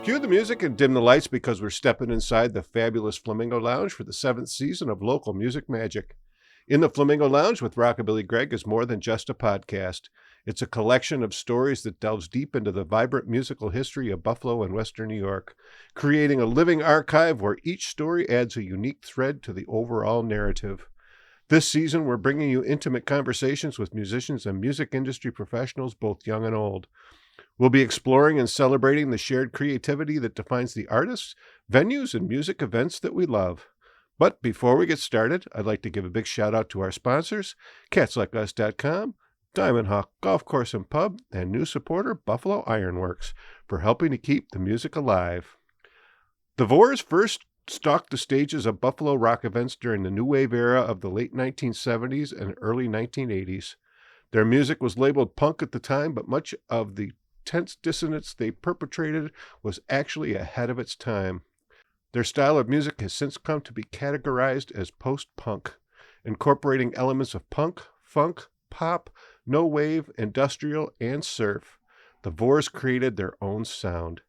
Cue the music and dim the lights because we're stepping inside the fabulous Flamingo Lounge for the 7th season of Local Music Magic. In the Flamingo Lounge with Rockabilly Greg is more than just a podcast. It's a collection of stories that delves deep into the vibrant musical history of Buffalo and Western New York, creating a living archive where each story adds a unique thread to the overall narrative. This season, we're bringing you intimate conversations with musicians and music industry professionals, both young and old. We'll be exploring and celebrating the shared creativity that defines the artists, venues, and music events that we love. But before we get started, I'd like to give a big shout out to our sponsors, CatsLikeUs.com, Diamond Hawk Golf Course and Pub, and new supporter Buffalo Ironworks for helping to keep the music alive. The Vores first stalked the stages of Buffalo rock events during the new wave era of the late 1970s and early 1980s. Their music was labeled punk at the time, but much of the tense dissonance they perpetrated was actually ahead of its time. Their style of music has since come to be categorized as post-punk, incorporating elements of punk, funk, pop, no wave, industrial, and surf. The Vores created their own sound.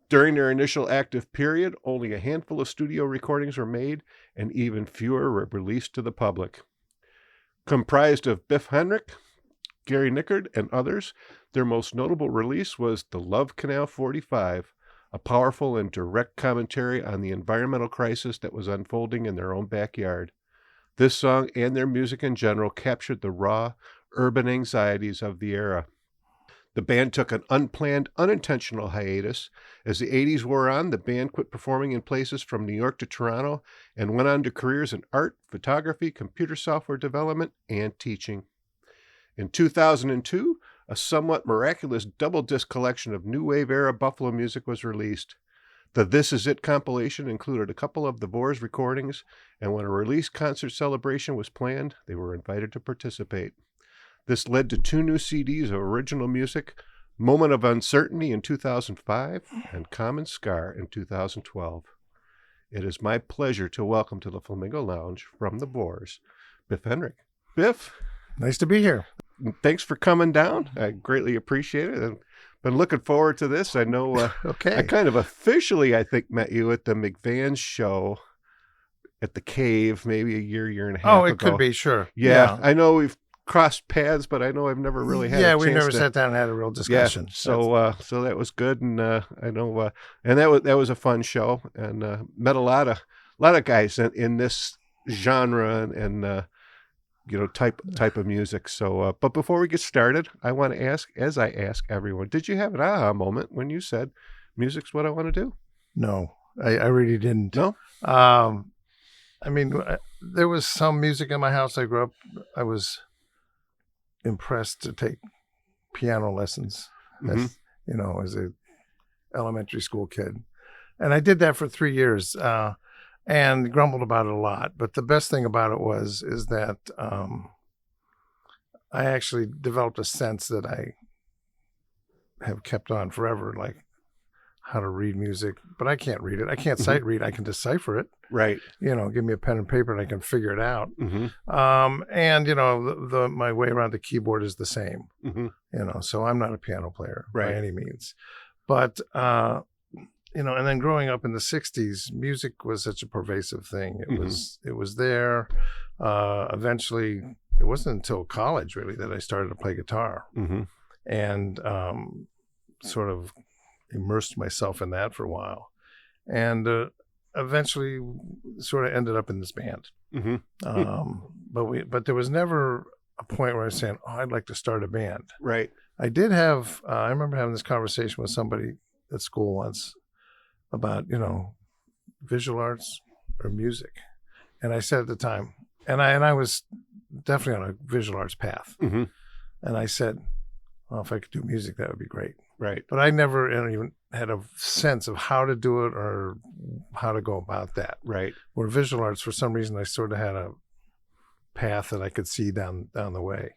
During their initial active period, only a handful of studio recordings were made, and even fewer were released to the public. Comprised of Biff Henrich, Gary Nickard, and others, their most notable release was The Love Canal 45, a powerful and direct commentary on the environmental crisis that was unfolding in their own backyard. This song and their music in general captured the raw, urban anxieties of the era. The band took an unplanned, unintentional hiatus. As the 80s wore on, the band quit performing in places from New York to Toronto and went on to careers in art, photography, computer software development, and teaching. In 2002, a somewhat miraculous double-disc collection of new wave era Buffalo music was released. The This Is It compilation included a couple of the Vores recordings, and when a release concert celebration was planned, they were invited to participate. This led to 2 new CDs of original music, Moment of Uncertainty in 2005 and Common Scar in 2012. It is my pleasure to welcome to the Flamingo Lounge from the Vores, Biff Henrich. Biff. Nice to be here. Thanks for coming down. I greatly appreciate it. I've been looking forward to this. I know Okay. I kind of officially, I think, met you at the McVans show at the Cave maybe a year and a half ago. Oh, it could be, sure. Yeah. I know we've crossed paths, but I know I've never really had a chance we never to... sat down and had a real discussion. Yeah, so that was good, and I know, and that was a fun show, and met a lot of guys in this genre and type of music. So, but before we get started, I want to ask, as I ask everyone, did you have an aha moment when you said, music's what I want to do? No, I really didn't. No? I mean, there was some music in my house. I grew up, I was impressed to take piano lessons, as a elementary school kid. And I did that for 3 years. And grumbled about it a lot. But the best thing about it is that I actually developed a sense that I have kept on forever, like how to read music. But I can't read it. I can't sight read. I can decipher it. Right. Give me a pen and paper and I can figure it out. Mm-hmm. And my way around the keyboard is the same. Mm-hmm. So I'm not a piano player by any means. But and then growing up in the 60s, music was such a pervasive thing. It was there. Eventually, it wasn't until college, really, that I started to play guitar and sort of immersed myself in that for a while. And eventually sort of ended up in this band. But there was never a point where I was saying, I'd like to start a band. Right. I did have, I remember having this conversation with somebody at school once about, visual arts or music. And I said at the time, and I was definitely on a visual arts path. And I said, well, if I could do music, that would be great. Right. But I never even had a sense of how to do it or how to go about that. Right. Where visual arts, for some reason, I sort of had a path that I could see down the way.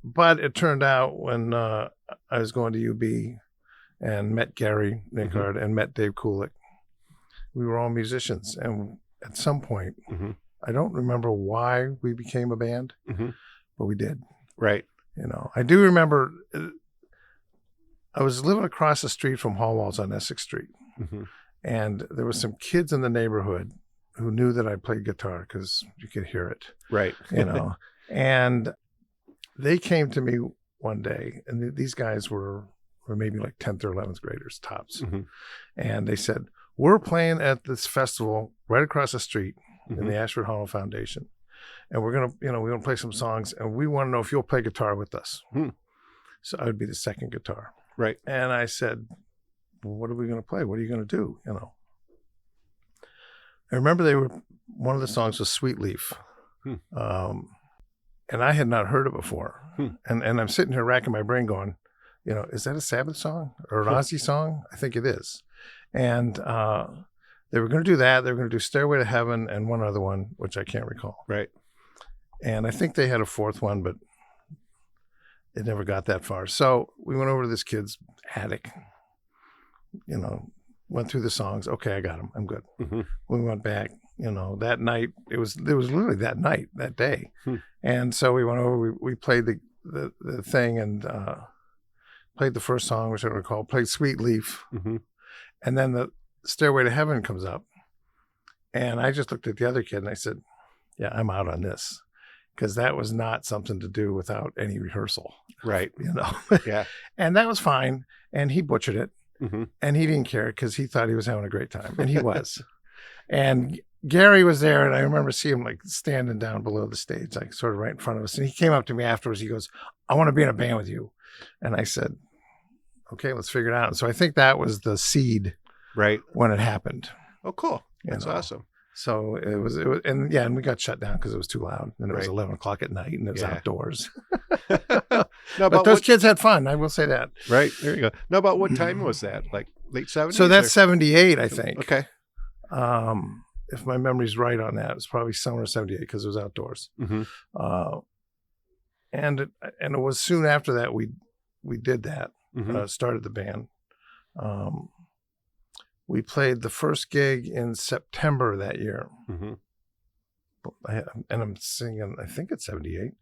But it turned out when I was going to UB and met Gary Nickard and met Dave Kulik, we were all musicians. And at some point, I don't remember why we became a band, but we did. Right. I do remember I was living across the street from Hall Walls on Essex Street. Mm-hmm. And there was some kids in the neighborhood who knew that I played guitar because you could hear it, Right. And they came to me one day, and these guys were maybe like 10th or 11th graders tops. Mm-hmm. And they said, we're playing at this festival right across the street in Mm-hmm. the Ashford Hollow Foundation. And we're going to play some songs, and we want to know if you'll play guitar with us. Hmm. So I would be the second guitar. Right. And I said, well, what are we going to play? What are you going to do? I remember one of the songs was Sweet Leaf. Hmm. And I had not heard it before. Hmm. And I'm sitting here racking my brain going, is that a Sabbath song or an Ozzy song? I think it is. And they were going to do that. They were going to do Stairway to Heaven and one other one, which I can't recall. Right. And I think they had a fourth one, but it never got that far. So we went over to this kid's attic, went through the songs. Okay, I got them. I'm good. Mm-hmm. We went back, that night. It was literally that night, that day. Hmm. And so we went over, we played the thing and played the first song, which I don't recall, played Sweet Leaf. Mm-hmm. And then the Stairway to Heaven comes up. And I just looked at the other kid and I said, yeah, I'm out on this. Because that was not something to do without any rehearsal. Right. Yeah. And that was fine. And he butchered it. Mm-hmm. And he didn't care because he thought he was having a great time. And he was. And Gary was there. And I remember seeing him like standing down below the stage, like sort of right in front of us. And he came up to me afterwards. He goes, I want to be in a band with you. And I said, okay, let's figure it out. And so I think that was the seed. Right. When it happened. Oh, cool. That's awesome. So it was, and we got shut down because it was too loud, and it was 11 o'clock at night, and it was outdoors. But those kids had fun. I will say that. Right. There you go. Now, about what time was that? Like late 70s? So that's 78, I think. Okay. If my memory's right on that, it's probably summer of 78 because it was outdoors. Mm-hmm. And it was soon after that we did that. Mm-hmm. Started the band. We played the first gig in September that year. Mm-hmm. And I'm singing, I think it's 78.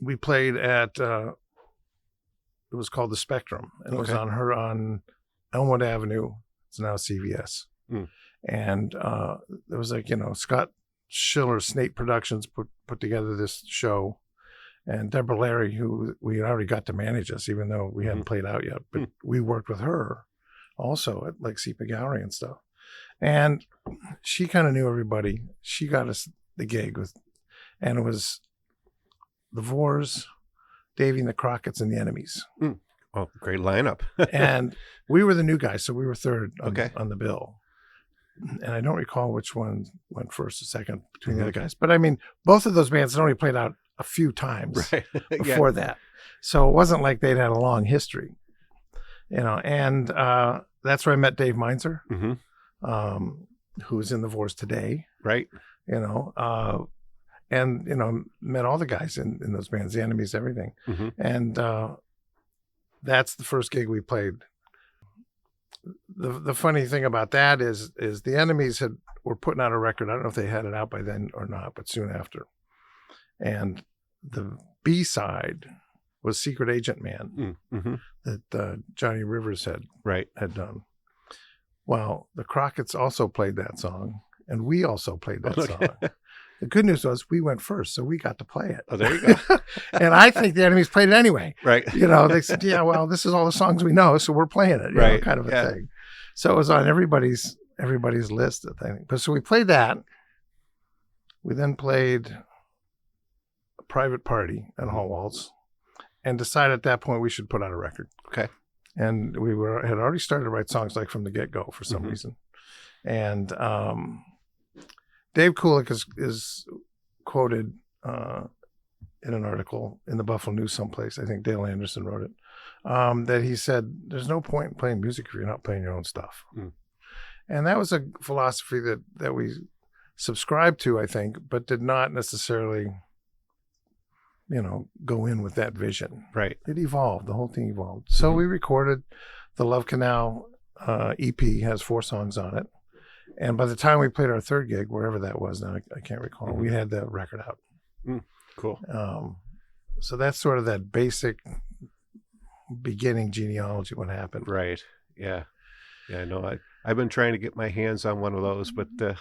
We played at, it was called The Spectrum, and it was on Elmwood Avenue. It's now CVS. Mm. And there was Scott Schiller, Snake Productions put together this show. And Deborah Larry, who we already got to manage us, even though we hadn't played out yet, but we worked with her also at like CPA Gallery and stuff. And she kind of knew everybody. She got us the gig and it was the Vores, Davy and the Crockett's, and the Enemies. Mm. Oh, great lineup. And we were the new guys, so we were third on the bill. And I don't recall which one went first or second between the other guys. But I mean, both of those bands had only played out a few times before that. So it wasn't like they'd had a long history. And that's where I met Dave Meinzer, who's in the Vores today. Right. And met all the guys in those bands, the Enemies, everything. Mm-hmm. And that's the first gig we played. The funny thing about that is the Enemies were putting out a record. I don't know if they had it out by then or not, but soon after. And the B-side was Secret Agent Man that Johnny Rivers had done. Well, the Crockett's also played that song, and we also played that song. The good news was we went first, so we got to play it. Oh, there you go. And I think the Enemies played it anyway. Right. They said, yeah, well, this is all the songs we know, so we're playing it, right. Kind of a thing. So it was on everybody's list, I think. But so we played that. We then played a private party at Hall Walls and decided at that point we should put out a record. Okay. And we had already started to write songs like from the get-go for some reason. And Dave Kulik is quoted in an article in the Buffalo News someplace. I think Dale Anderson wrote it. That he said, there's no point in playing music if you're not playing your own stuff. Mm. And that was a philosophy that we subscribed to, I think, but did not necessarily, go in with that vision. Right. It evolved. The whole thing evolved. So we recorded the Love Canal EP, has 4 songs on it. And by the time we played our third gig, wherever that was, now I can't recall, we had the record out. Mm. Cool. So that's sort of that basic beginning genealogy, what happened. Right. Yeah. Yeah, I know. I've been trying to get my hands on one of those, but they're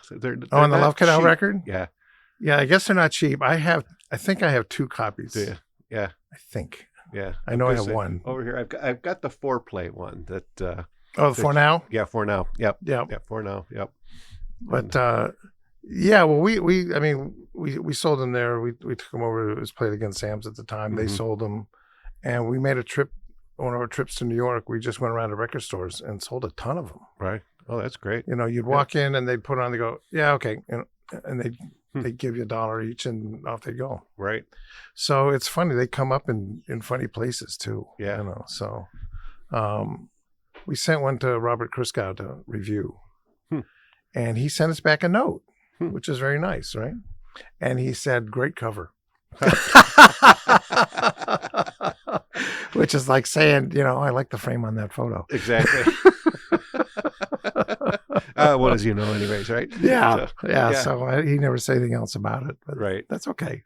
On the not Love Canal cheap. record? Yeah. Yeah, I guess they're not cheap. I think I have 2 copies. Yeah. I think. Yeah. I know I have one. Over here, I've got the 4-play one that. The For Now? Yeah, For Now. Yep. Yep. Yeah, For Now. Yep. But yeah, well, we sold them there. We took them over. It was played against Sam's at the time. They sold them, and we made a trip. One of our trips to New York, we just went around to record stores and sold a ton of them. Right. Oh, that's great. You know, you'd walk in and they'd put on. They go, yeah, okay, and they'd give you $1 each, and off they go. Right. So it's funny. They come up in funny places too. Yeah. You know. So, we sent one to Robert Christgau to review, and he sent us back a note, which is very nice, right? And he said, "Great cover." Which is like saying, you know, I like the frame on that photo. Exactly. What does you know anyways, right? Yeah. So he never said anything else about it. But right. That's okay.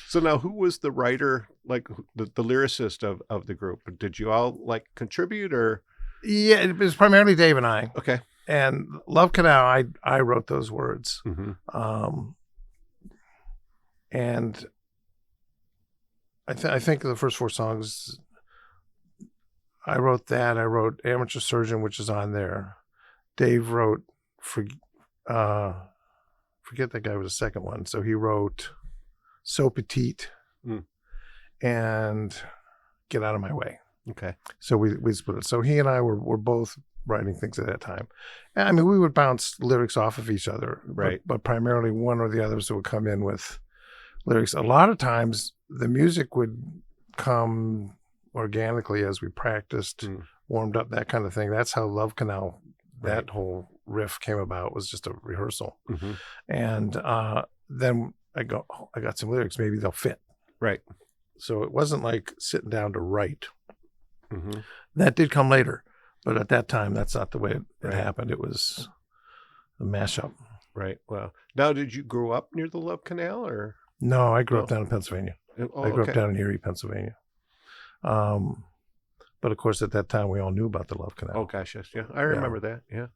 So now who was the writer, like the lyricist of the group? Did you all like contribute or? Yeah, it was primarily Dave and I. Okay. And Love Canal, I wrote those words. And I think the first 4 songs, I wrote that. I wrote Amateur Surgeon, which is on there. Dave wrote, forget that guy was the second one. So he wrote So Petite and Get Out of My Way. Okay. So we split it. So he and I were both writing things at that time. I mean, we would bounce lyrics off of each other. Right. But primarily one or the others would come in with lyrics. A lot of times the music would come organically as we practiced, warmed up, that kind of thing. That's how Love Canal, that whole riff came about, was just a rehearsal. And then I got some lyrics, maybe they'll fit. Right. So it wasn't like sitting down to write. That did come later, but at that time, that's not the way it happened. It was a mashup. Right. Well, now, did you grow up near the Love Canal or? No, I grew up down in Pennsylvania. Oh, I grew up down in Erie, Pennsylvania. But of course, at that time, we all knew about the Love Canal. Oh, gosh, yes. Yeah, I remember that. Yeah.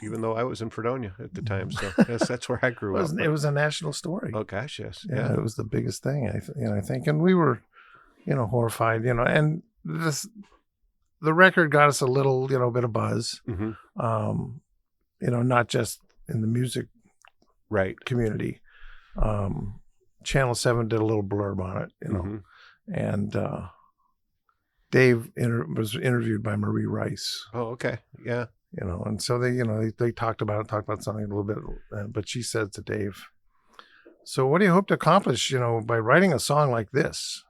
Even though I was in Fredonia at the time. So yes, that's where I grew up. It was a national story. Oh, gosh, yes. Yeah, it was the biggest thing, I think. And we were, horrified, and the record got us a little, bit of buzz, not just in the music community. Channel 7 did a little blurb on it, and Dave was interviewed by Marie Rice. Oh, okay. Yeah. And so they talked about something a little bit, but she said to Dave, "So what do you hope to accomplish, by writing a song like this?"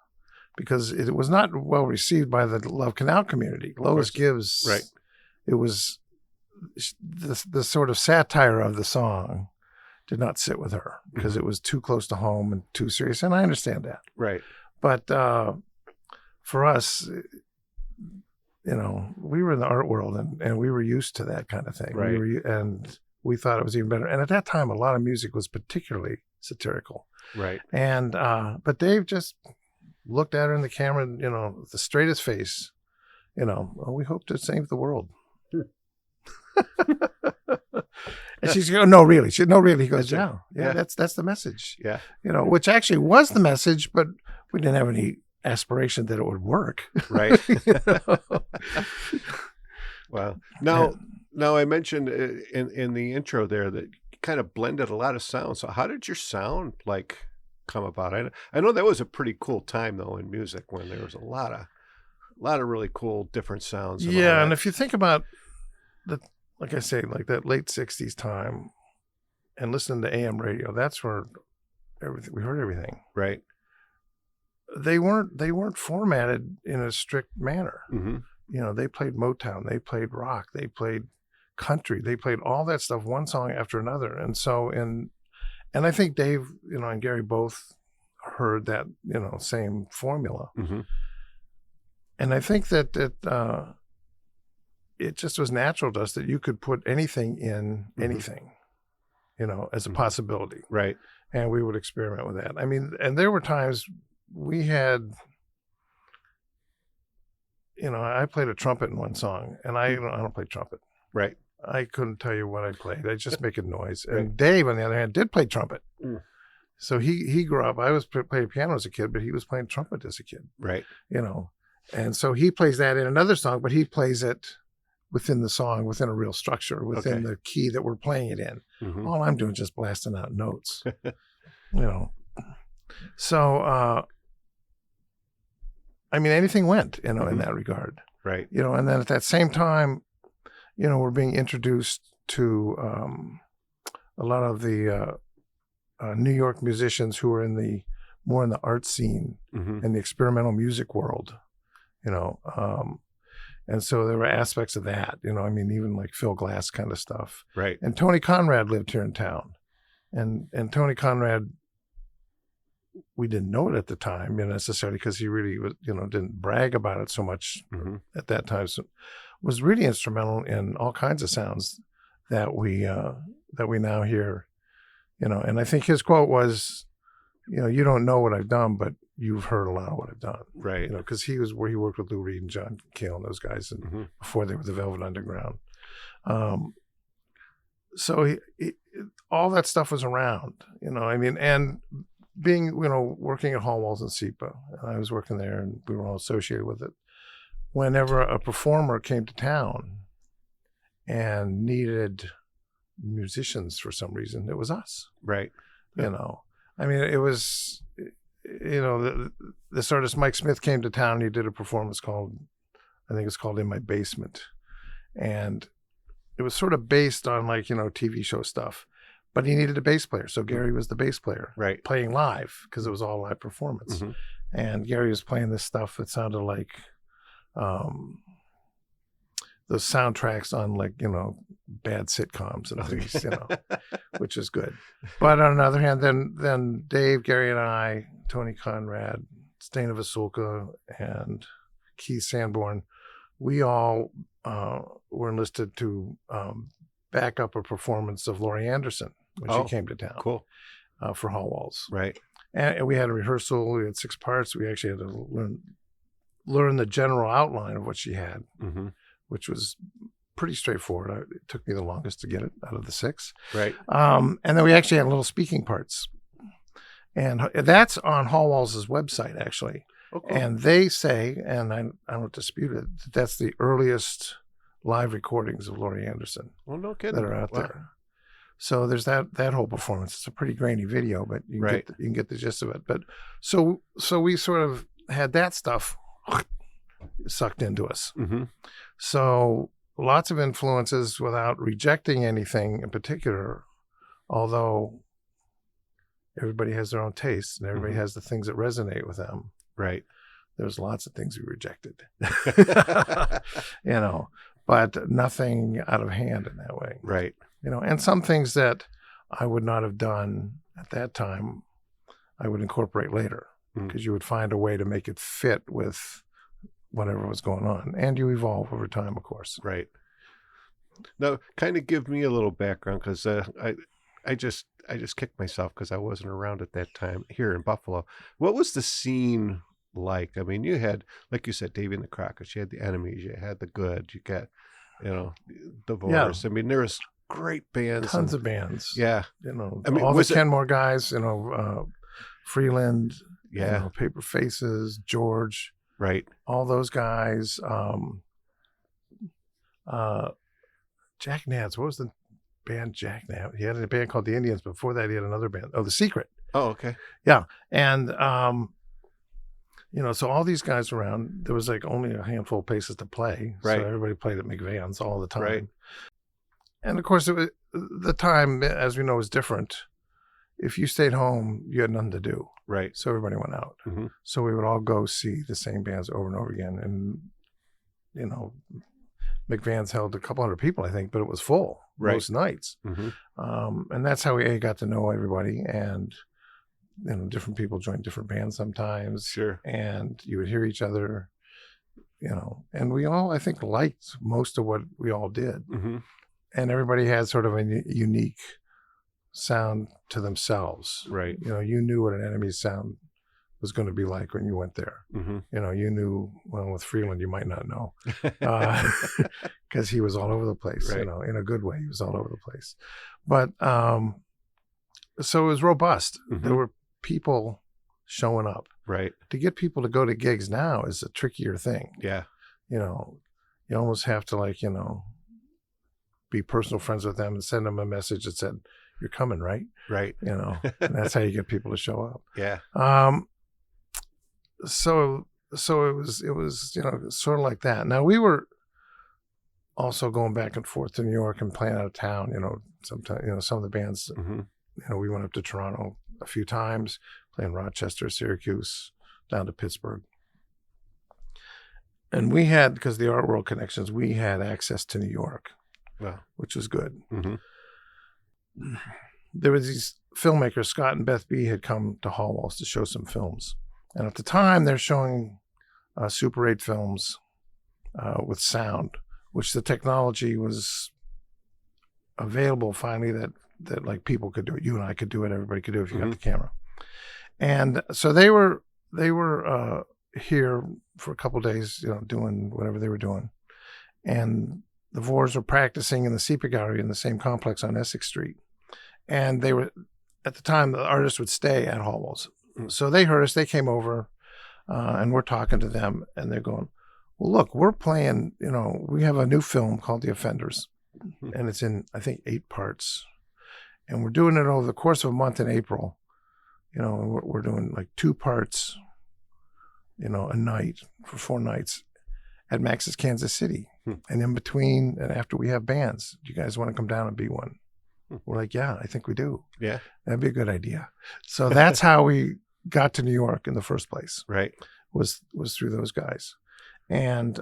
Because it was not well received by the Love Canal community. Lois Gibbs, it was the sort of satire of the song did not sit with her because it was too close to home and too serious. And I understand that. Right. But for us, we were in the art world and we were used to that kind of thing. Right. And we thought it was even better. And at that time, a lot of music was particularly satirical. Right. And, but Dave just looked at her in the camera, with the straightest face, we hope to save the world. And she's going, "No, really." No, really. He goes, yeah, that's the message. Yeah. Which actually was the message, but we didn't have any aspiration that it would work. Right. Wow. Now I mentioned in the intro there that you kind of blended a lot of sounds. So how did your sound come about? I know that was a pretty cool time though in music when there was a lot of really cool different sounds. And if you think about like I say, like that late 60s time and listening to AM radio, that's where we heard everything. Right. They weren't formatted in a strict manner. They played Motown, they played rock, they played country, they played all that stuff, one song after another. And so and I think Dave, and Gary both heard that, same formula. And I think that it just was natural to us that you could put anything in anything, as a possibility. Right. And we would experiment with that. I mean, and there were times we had I played a trumpet in one song, and I don't play trumpet. Right. I couldn't tell you what I played. I just make a noise. And Right. Dave, on the other hand, did play trumpet. Mm. So he grew up. I was playing piano as a kid, but he was playing trumpet as a kid. Right. And so he plays that in another song, but he plays it within the song, within a real structure, within the key that we're playing it in. Mm-hmm. All I'm doing is just blasting out notes. So I mean, anything went, in that regard. Right. And then at that same time, we're being introduced to a lot of the New York musicians who are more in the art scene and the experimental music world, and so there were aspects of that, even like Phil Glass kind of stuff. Right. And Tony Conrad lived here in town, and Tony Conrad, we didn't know it at the time, necessarily, because he really was, didn't brag about it so much at that time. So was really instrumental in all kinds of sounds that we now hear, And I think his quote was, you don't know what I've done, but you've heard a lot of what I've done. Right. Because he was where he worked with Lou Reed and John Cale and those guys, and before they were the Velvet Underground. So all that stuff was around, and being, working at Hall Walls and SEPA, I was working there, and we were all associated with it. Whenever a performer came to town and needed musicians for some reason, it was us. Right. It was, this artist Mike Smith came to town. And he did a performance called, I think it's called In My Basement, and it was sort of based on TV show stuff. But he needed a bass player, so Gary was the bass player, right, playing live, because it was all live performance. And Gary was playing this stuff that sounded like those soundtracks on bad sitcoms and things, which is good. But on the other hand, then Dave, Gary, and I, Tony Conrad, Stana Vasulka, and Keith Sanborn, we all were enlisted to back up a performance of Laurie Anderson when she came to town. Cool. For Hall Walls. Right. And we had a rehearsal. We had 6 parts. We actually had to learn the general outline of what she had, which was pretty straightforward. It took me the longest to get it out of the 6. Right. And then we actually had little speaking parts. And that's on Hall Walls' website, actually. Oh, cool. And they say, and I don't dispute it, that that's the earliest live recordings of Laurie Anderson. Well, no kidding. That are out there. So there's that whole performance. It's a pretty grainy video, but you can get the gist of it. But so we sort of had that stuff sucked into us. So lots of influences without rejecting anything in particular, although everybody has their own tastes and everybody has the things that resonate with them. Right. There's lots of things we rejected, but nothing out of hand in that way. Right. And some things that I would not have done at that time, I would incorporate later, because you would find a way to make it fit with whatever was going on. And you evolve over time, of course. Right. Now, kind of give me a little background, because I just kicked myself because I wasn't around at that time here in Buffalo. What was the scene like? I mean, you had, like you said, Davy and the Crockett's, you had the Enemies, you had the Good, you got, Vores. Yeah. I mean, there was great bands. Tons of bands. Yeah. All the Kenmore guys, Freeland, Paper Faces, George. Right. All those guys. Jack Nance. What was the band Jack Nance? He had a band called the Indians. Before that, he had another band. Oh, The Secret. Oh, okay. Yeah. And, so all these guys around, there was only a handful of places to play. Right. So everybody played at McVeighn's all the time. Right. And of course, the time, as we know, is different. If you stayed home, you had nothing to do. Right. So everybody went out. So we would all go see the same bands over and over again. And, McVeighn's held a couple hundred people, I think, but it was full most nights. And that's how we got to know everybody. And, different people joined different bands sometimes. Sure. And you would hear each other, and we all, I think, liked most of what we all did. And everybody had sort of a unique sound to themselves. Right. You knew what an Enemy's sound was going to be like when you went there. Mm-hmm. You knew, well, with Freeland, you might not know, because he was all over the place, Right. in a good way. He was all over the place. But so it was robust. Mm-hmm. There were people showing up. Right. To get people to go to gigs now is a trickier thing. Yeah. You almost have to be personal friends with them and send them a message that said, "You're coming, right?" Right. And that's how you get people to show up. Yeah. So it was sort of like that. Now we were also going back and forth to New York and playing out of town. Sometimes some of the bands. Mm-hmm. We went up to Toronto a few times, playing Rochester, Syracuse, down to Pittsburgh. And we had, because the Art World connections, we had access to New York, which was good. Mm-hmm. There was these filmmakers, Scott and Beth B, had come to Hallwalls to show some films. And at the time, they're showing Super 8 films with sound, which the technology was available finally that like people could do it. You and I could do it. Everybody could do it if you got the camera. And so they were here for a couple of days, doing whatever they were doing. And the Vores were practicing in the Sepa Gallery in the same complex on Essex Street. And they were, at the time, the artists would stay at Hallwalls. So they heard us, they came over, and we're talking to them, and they're going, "Well, look, we're playing, we have a new film called The Offenders, and it's in, I think, 8 parts. And we're doing it over the course of a month in April. We're doing like 2 parts, a night for 4 nights at Max's Kansas City. And in between and after we have bands, do you guys want to come down and be one?" We're like, "Yeah, I think we do. Yeah. That'd be a good idea." So that's how we got to New York in the first place. Right. Was through those guys. And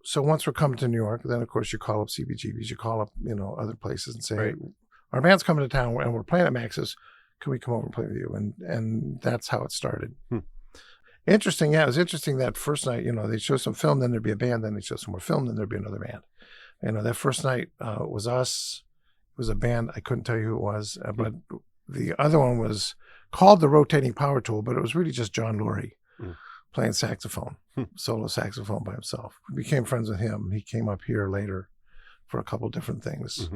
so once we're coming to New York, then of course you call up CBGBs, you call up, other places and say, Right. "Our band's coming to town and we're playing at Max's. Can we come over and play with you?" And that's how it started. Interesting. Yeah, it was interesting that first night, they'd show some film, then there'd be a band, then they'd show some more film, then there'd be another band. That first night was us. It was a band. I couldn't tell you who it was, but the other one was called the Rotating Power Tool, but it was really just John Lurie playing saxophone, solo saxophone by himself. We became friends with him. He came up here later for a couple different things.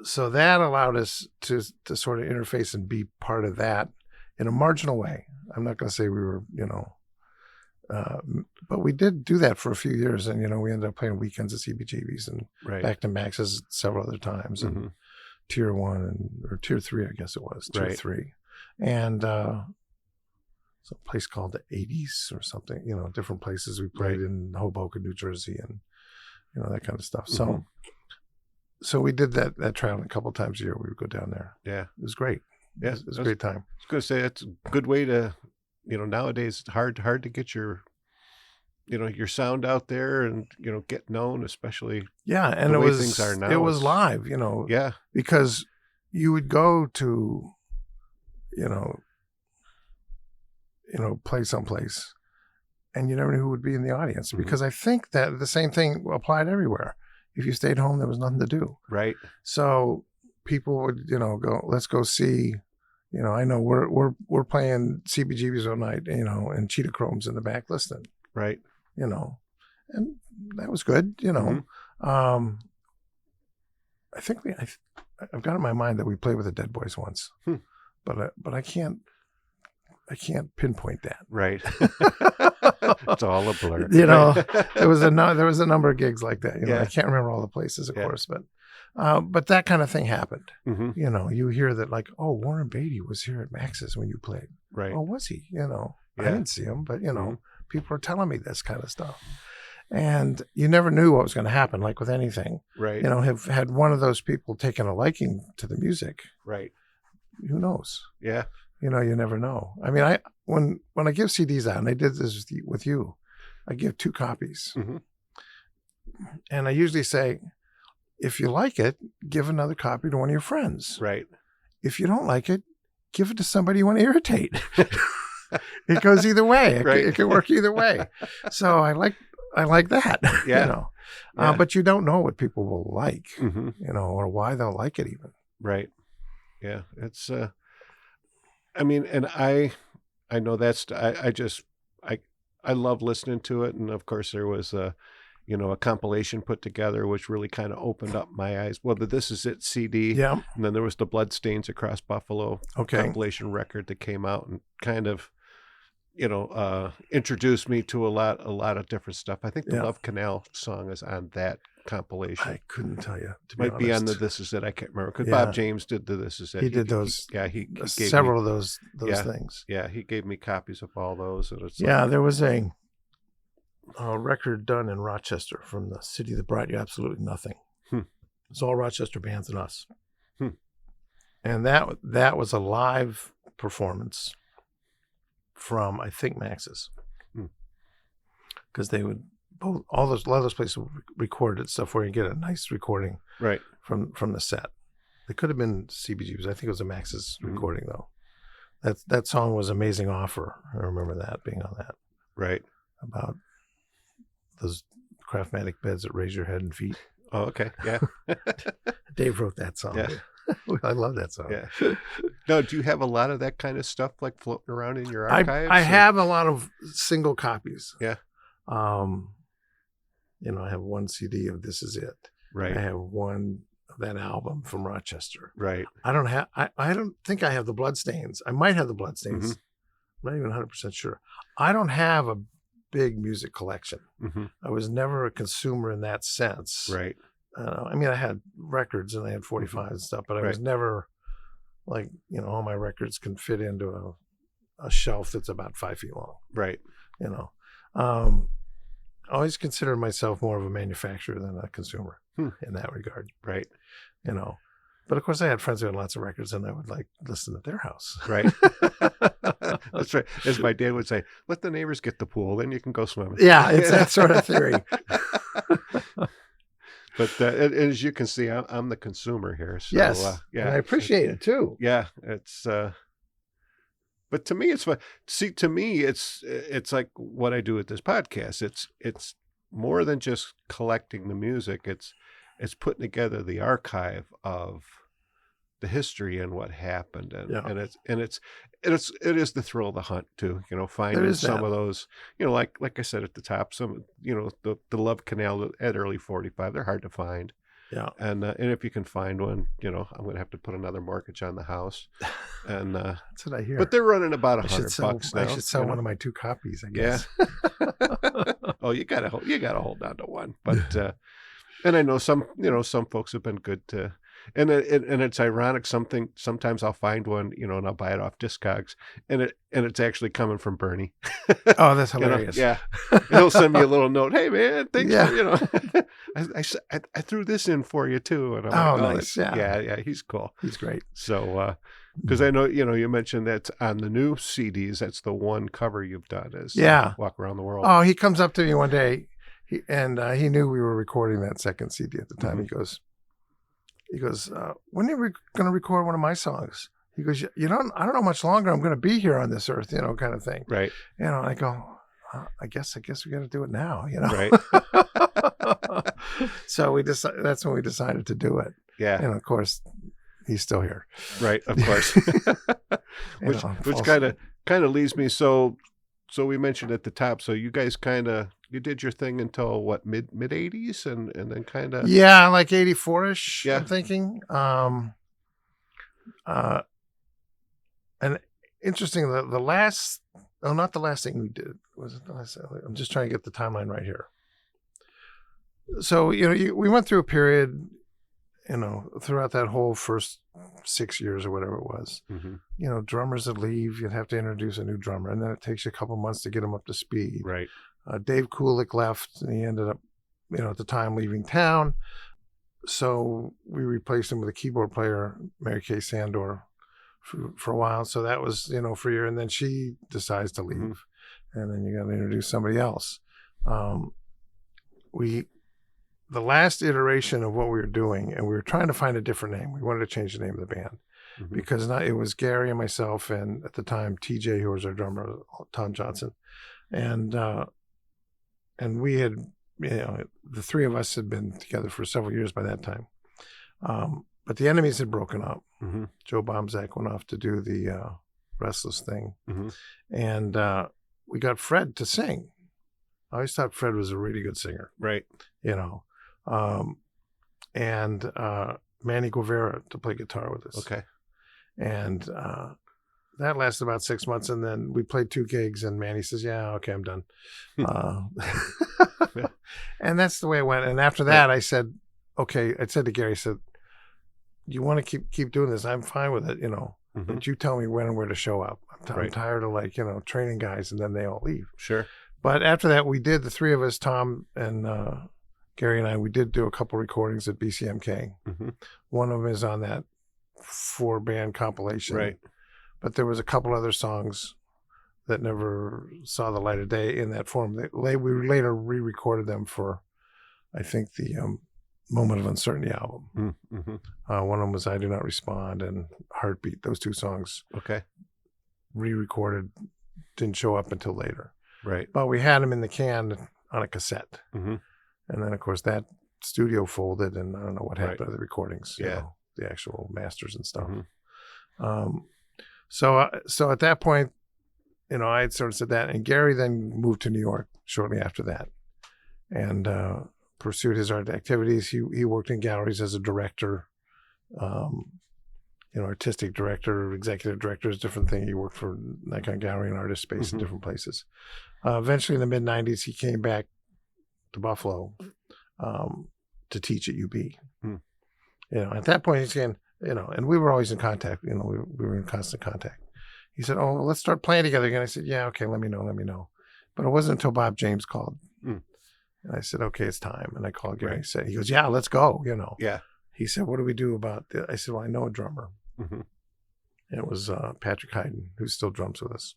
So that allowed us to sort of interface and be part of that in a marginal way. I'm not going to say we were, but we did do that for a few years, and we ended up playing weekends at CBGBs and back to Max's several other times, and Tier 1 or Tier 3, I guess it was Tier 3, and some place called the 80s or something. Different places we played in Hoboken, New Jersey, and that kind of stuff. So we did that traveling a couple times a year. We would go down there. Yeah, it was great. Yeah, it was a great time. I was going to say it's a good way to, nowadays it's hard to get your, your sound out there and get known, especially. Yeah, and the it way was things are now. It was live, Yeah, because you would go to, play someplace, and you never knew who would be in the audience, because I think that the same thing applied everywhere. If you stayed home, there was nothing to do. Right. So people would, go, let's go see. I know we're playing CBGBs all night, and Cheetah Chrome's in the back listening. Right. And that was good. I think I've got in my mind that we played with the Dead Boys once, but I can't pinpoint that. Right. It's all a blur. there was a number of gigs like that. I can't remember all the places, of course, but that kind of thing happened. You hear that, like, "Oh, Warren Beatty was here at Max's when you played." Right. Oh, was he? I didn't see him, but people are telling me this kind of stuff. And you never knew what was going to happen, like with anything. Right. Have had one of those people taken a liking to the music. Right. Who knows? Yeah. You never know. I mean, when I give CDs out, and I did this with you, I give 2 copies. And I usually say, if you like it, give another copy to one of your friends. Right. If you don't like it, give it to somebody you want to irritate. It goes either way. It can work either way. So I like that. Yeah. But you don't know what people will like, or why they'll like it even. Right. Yeah. It's I mean, and I know I love listening to it. And of course there was a compilation put together, which really kind of opened up my eyes. Well, the This Is It CD. Yeah. And then there was the Bloodstains Across Buffalo Okay. compilation record that came out and kind of, introduced me to a lot of different stuff. I think the Love Canal song is on that compilation. I couldn't tell you, to be Might honest. be on the This Is It. I can't remember, because Bob James did the This Is It. He did those. He gave several me, of those things. Yeah, he gave me copies of all those. And it's there was a record done in Rochester from the city that brought you absolutely nothing. It's all Rochester bands and us. And that was a live performance from, I think, Max's, because they would a lot of those places recorded stuff where you get a nice recording right from the set. It could have been CBGB's. I think it was a Max's recording though. That song was Amazing Offer. I remember that being on that. Right. About those Craftmatic beds that raise your head and feet. Oh, okay. Yeah. Dave wrote that song. Yeah. I love that song. Yeah. Now, do you have a lot of that kind of stuff like floating around in your archives? I have a lot of single copies. Yeah. I have one CD of This Is It. Right. I have one of that album from Rochester. Right. I don't think I have the Bloodstains. I might have the Bloodstains. I'm not even 100% sure. I don't have a big music collection. I was never a consumer in that sense. Right. I mean, I had records and I had 45 and stuff, but I was never like, all my records can fit into a shelf that's about 5 feet long. Right. I always considered myself more of a manufacturer than a consumer in that regard. Right. But of course I had friends who had lots of records and I would like listen at their house. Right. That's right. As my dad would say, let the neighbors get the pool, then you can go swimming. Yeah, it's that sort of theory. But as you can see, I'm the consumer here. So, yes. And I appreciate it too. Yeah. It's, but to me, it's fun. See, to me, it's like what I do with this podcast. It's more than just collecting the music. It's putting together the archive of the history and what happened, and it is the thrill of the hunt too. Finding some of those. Like I said at the top, some the Love Canal at early 45. They're hard to find. Yeah, and if you can find one, I'm going to have to put another mortgage on the house, and that's what I hear. But they're running about $100 now. I should sell one of my 2 copies, I guess. Yeah. Oh, you gotta hold on to one, but and I know some folks have been good to, and it's ironic. Sometimes I'll find one, and I'll buy it off Discogs, and it's actually coming from Bernie. Oh, that's hilarious. Yeah, he'll send me a little note. Hey man, thanks. For, I threw this in for you too. And I'm like, nice. Yeah, he's cool. He's great. So, because I know you mentioned that on the new CDs, that's the one cover you've done is Walk Around the World. Oh, he comes up to me one day, he knew we were recording that second CD at the time. He goes, when are we going to record one of my songs? He goes, I don't know much longer I'm going to be here on this earth, kind of thing. Right. I go, I guess we got to do it now, Right. So that's when we decided to do it. Yeah. And of course, he's still here. Right. Of course. which kind of leaves me. So we mentioned at the top. So you guys you did your thing until what, mid 80s, and then kind of like 84ish. Yeah. I'm thinking. And interesting, the last, not the last thing we did, was it the last? I'm just trying to get the timeline right here. So we went through a period, throughout that whole first 6 years or whatever it was. Drummers would leave, you'd have to introduce a new drummer, and then it takes you a couple months to get them up to speed. Right. Dave Kulik left, and he ended up, at the time leaving town. So we replaced him with a keyboard player, Mary Kay Sandor, for a while. So that was, for a year, and then she decides to leave, and then you got to introduce somebody else. The last iteration of what we were doing, and we were trying to find a different name. We wanted to change the name of the band because it was Gary and myself, and at the time TJ, who was our drummer, Tom Johnson, and we had, the three of us had been together for several years by that time. But the Enemies had broken up. Joe Bomzak went off to do the restless thing. Mm-hmm. And we got Fred to sing. I always thought Fred was a really good singer, Right. you know. And Manny Guevara to play guitar with us. Okay. And that lasted about 6 months. And then we played 2 gigs, and Manny says, yeah, okay, I'm done. And that's the way it went. And after that, I said, okay, I said to Gary, I said, you want to keep doing this? I'm fine with it, you know. Mm-hmm. But you tell me when and where to show up. I'm tired of, like, you know, training guys and then they all leave. Sure. But after that, we did, the 3 of us, Tom and Gary and I, we did do a couple recordings at BCMK. Mm-hmm. One of them is on that 4-band compilation. Right. But there was a couple other songs that never saw the light of day in that form. We later re-recorded them for, I think, the Moment of Uncertainty album. Mm-hmm. One of them was I Do Not Respond and Heartbeat. Those 2 songs Okay. re-recorded, didn't show up until later. Right. But we had them in the can on a cassette. Mm-hmm. And then, of course, that studio folded, and I don't know what happened to the recordings, you Yeah. know, the actual masters and stuff. Mm-hmm. So at that point, you know, I had sort of said that, and Gary then moved to New York shortly after that, and pursued his art activities. He worked in galleries as a director, you know, artistic director, executive director is a different thing. He worked for Nickard Gallery and Artist Space in different places. Eventually, in the mid '90s, he came back to Buffalo to teach at UB. You know, at that point, he's saying, you know, and we were always in contact. You know, we were in constant contact. He said, "Oh, let's start playing together again." I said, "Yeah, okay, let me know." But it wasn't until Bob James called, and I said, "Okay, it's time." And I called Gary. He goes, "Yeah, let's go." You know. Yeah. He said, "What do we do about this?" I said, "Well, I know a drummer." Mm-hmm. And it was Patrick Hayden, who still drums with us.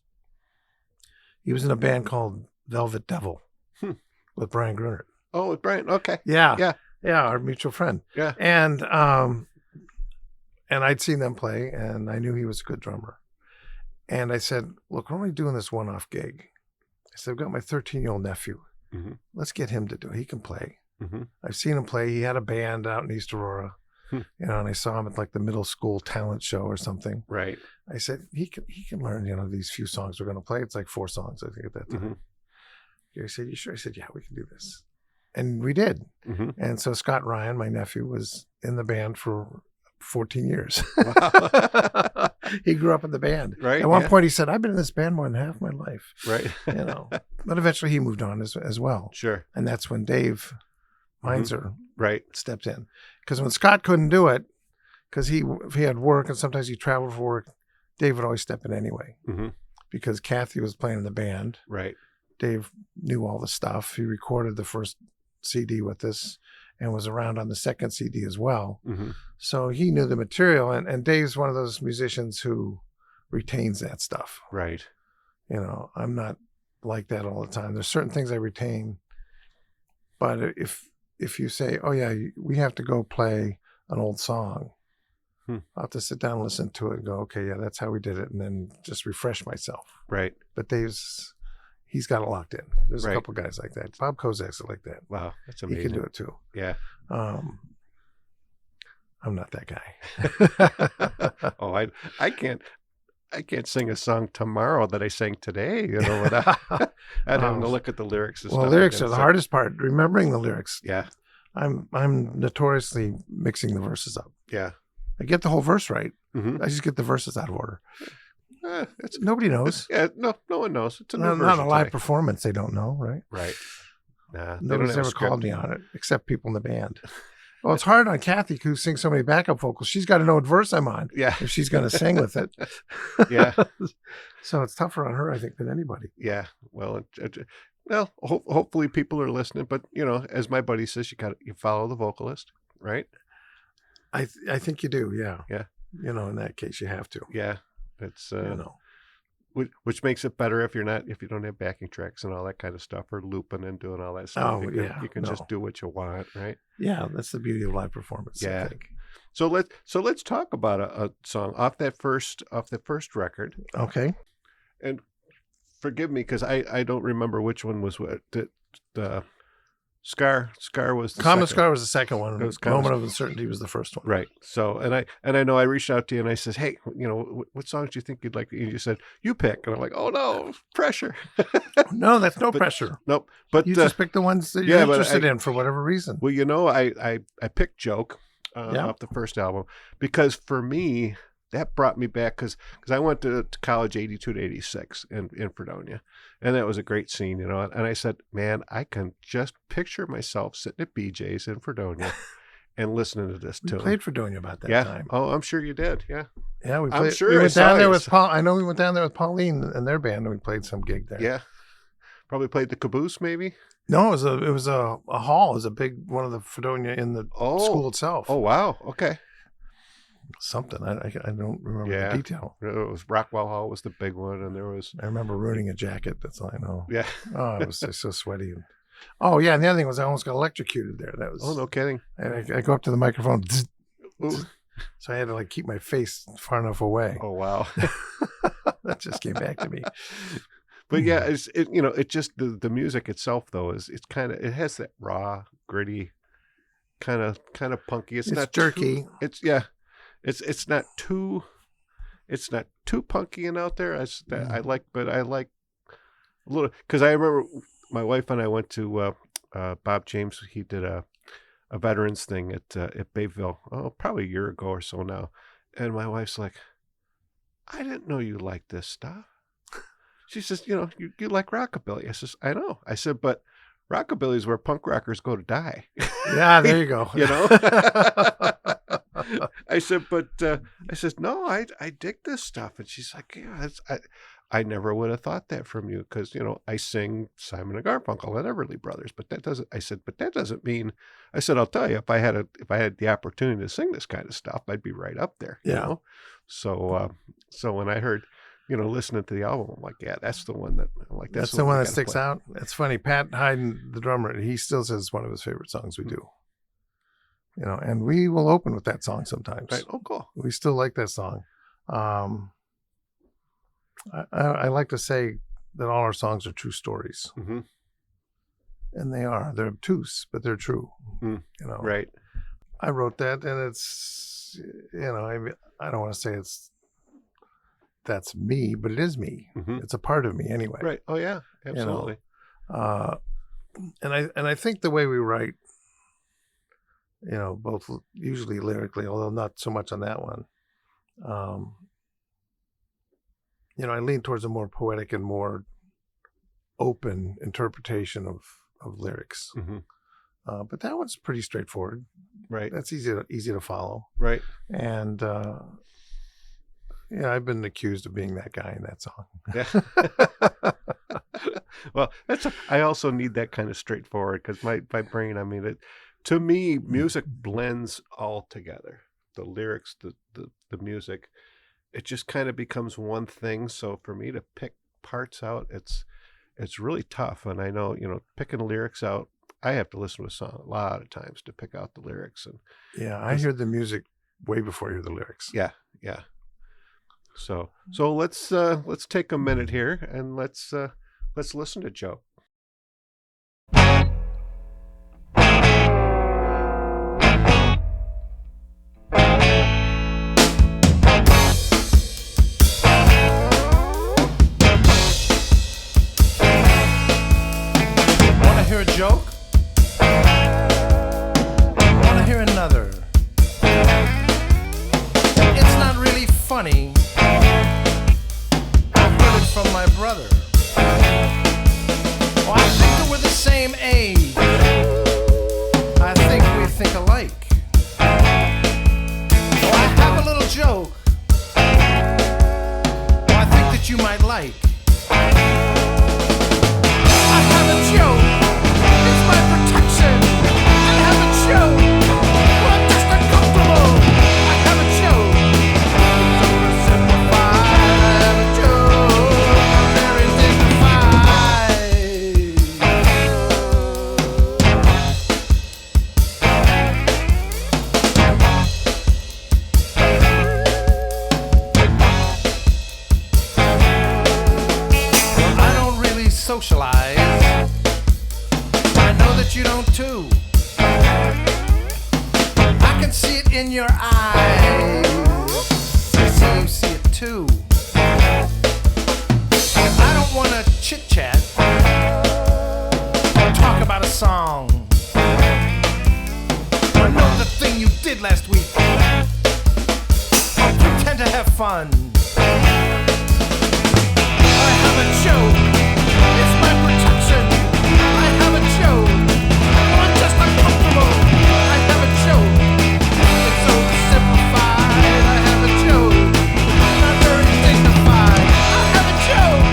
He was in a band called Velvet Devil with Brian Grunert. Oh, with Brian. Okay. Yeah, our mutual friend. Yeah. And I'd seen them play, and I knew he was a good drummer. And I said, "Look, we're only doing this one-off gig." I said, "I've got my 13-year-old nephew. Mm-hmm. Let's get him to do it. He can play." Mm-hmm. I've seen him play. He had a band out in East Aurora, you know, and I saw him at like the middle school talent show or something. Right. I said, he can learn, you know, these few songs we're going to play. It's like 4 songs, I think, at that time. Mm-hmm. Gary said, "You sure?" I said, "Yeah, we can do this." And we did. Mm-hmm. And so Scott Ryan, my nephew, was in the band for 14 years. Wow. He grew up in the band. Right. At one point, he said, "I've been in this band more than half my life." Right. You know, but eventually he moved on as well. Sure. And that's when Dave Meinzer stepped in. Because when Scott couldn't do it, because he had work and sometimes he traveled for work, Dave would always step in anyway. Mm-hmm. Because Kathy was playing in the band. Right. Dave knew all the stuff. He recorded the first CD with us and was around on the second CD as well. Mm-hmm. So he knew the material. And Dave's one of those musicians who retains that stuff. Right. You know, I'm not like that all the time. There's certain things I retain. But if you say, "Oh, yeah, we have to go play an old song," I'll have to sit down and listen to it and go, "Okay, yeah, that's how we did it," and then just refresh myself. Right. But he's got it locked in. There's a couple guys like that. Bob Kozak's like that. Wow, that's amazing. He can do it too. Yeah. I'm not that guy. Oh, I can't sing a song tomorrow that I sang today, you know, without I'd have to look at the lyrics and stuff. Well, lyrics are the hardest part, remembering the lyrics. Yeah. I'm notoriously mixing the verses up. Yeah. I get the whole verse right. Mm-hmm. I just get the verses out of order. Nobody knows. Yeah, no one knows. It's not a live performance. They don't know, right? Right. Nah, nobody's ever called me on it, except people in the band. Well, it's hard on Kathy, who sings so many backup vocals. She's got to know what verse I'm on. Yeah. If she's going to sing with it. Yeah. So it's tougher on her, I think, than anybody. Yeah. Well, hopefully people are listening. But you know, as my buddy says, you follow the vocalist, right? I think you do. Yeah. Yeah. You know, in that case, you have to. Yeah. It's you know. Which makes it better if you don't have backing tracks and all that kind of stuff, or looping and doing all that stuff. You can just do what you want, right? Yeah, that's the beauty of live performance. Yeah. I think. So let's talk about a song off that first record. Okay. And forgive me because I don't remember which one was what. Scar was the Common second. Scar was the second one. It was Common Moment of Uncertainty was the first one. Right. So, and I know I reached out to you and I said, hey, what songs do you think you'd like? And you said, you pick. And I'm like, oh no, pressure. No, that's no pressure. Nope. But you just pick the ones that you're interested in for whatever reason. Well, I picked Joke off the first album because for me, that brought me back because I went to college 82 to 86 in Fredonia. And that was a great scene, And I said, man, I can just picture myself sitting at BJ's in Fredonia and listening to this tune. We played Fredonia about that time. Oh, I'm sure you did. Yeah. Yeah, we played. I'm sure we went down there you. with Paul. I know we went down there with Pauline and their band, and we played some gig there. Yeah. Probably played the Caboose, maybe? No, it was a hall. It was a big one of the Fredonia in the school itself. Oh, wow. Okay. Something. I don't remember the detail. It was Rockwell Hall was the big one, and there was. I remember ruining a jacket. That's all I know. Yeah. Oh, it was just so sweaty. Oh yeah, and the other thing was I almost got electrocuted there. That was. Oh, no kidding. And I go up to the microphone, so I had to keep my face far enough away. Oh wow. That just came back to me. But yeah, it just the music itself though it has that raw, gritty, kind of punky. It's not jerky. It's not too punky and out there. I like a little because I remember my wife and I went to Bob James. He did a veterans thing at Bayville, probably a year ago or so now, and my wife's like, I didn't know you liked this stuff. She says, you like rockabilly. I says, I know. I said, but rockabilly is where punk rockers go to die. Yeah, there you go. I said, but I said, no, I dig this stuff. And she's like, yeah, I never would have thought that from you because, I sing Simon and Garfunkel and Everly Brothers, but that doesn't mean, I said, I'll tell you, if I had the opportunity to sing this kind of stuff, I'd be right up there. Yeah. So when I heard, listening to the album, I'm like, yeah, that's the one that I'm like, that's the one that sticks out. It's funny. Pat Hyden, the drummer, he still says it's one of his favorite songs we do. And we will open with that song sometimes. Right. Oh, cool. We still like that song. I like to say that all our songs are true stories. Mm-hmm. And they are. They're obtuse, but they're true. Right. I wrote that, and it's, I don't want to say that's me, but it is me. Mm-hmm. It's a part of me anyway. Right. Oh yeah, absolutely. And I think the way we write, both usually lyrically, although not so much on that one, I lean towards a more poetic and more open interpretation of lyrics. Mm-hmm. But that one's pretty straightforward. Right. That's easy to follow. Right. And I've been accused of being that guy in that song. Yeah. Well, I also need that kind of straightforward because my brain, to me, music blends all together. The lyrics, the music, it just kind of becomes one thing. So for me to pick parts out, it's really tough. And I know, picking the lyrics out, I have to listen to a song a lot of times to pick out the lyrics. And I hear the music way before I hear the lyrics. Yeah. Yeah. So let's take a minute here and let's listen to Joe. Want to hear a joke? Want to hear another? It's not really funny. From my brother. Oh, I think that we're the same age. I think we think alike. Oh, I have a little joke. Oh, I think that you might like. I have a joke. It's my protection. I have a joke. Well, I'm just uncomfortable. I have a joke. It's oversimplified. I have a joke. bet you don't too. I can see it in your eyes. I see you see it too. I don't want to chit chat. Talk about a song. I know the thing you did last week. Pretend to have fun. I have a joke. It's my protection. I have a joke. I'm just uncomfortable. I have a joke. It's so simplified. I have a joke. Not very dignified. I have a joke.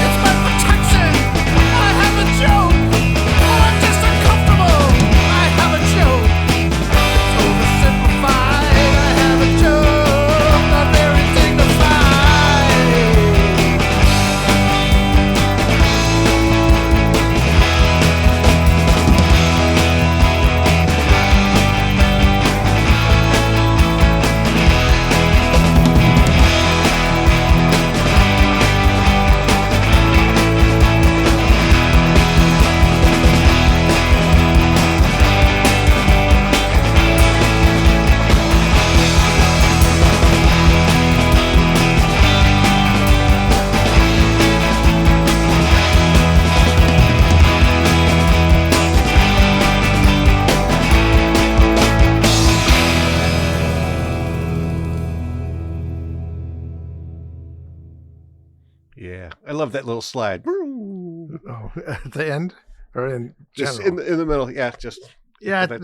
It's my protection. I have a joke. I'm just uncomfortable. I have a joke. It's oversimplified. I have a joke. Not very dignified. Yeah, I love that little slide. Oh, at the end or in Just general? in the middle. Yeah, just Yeah, that's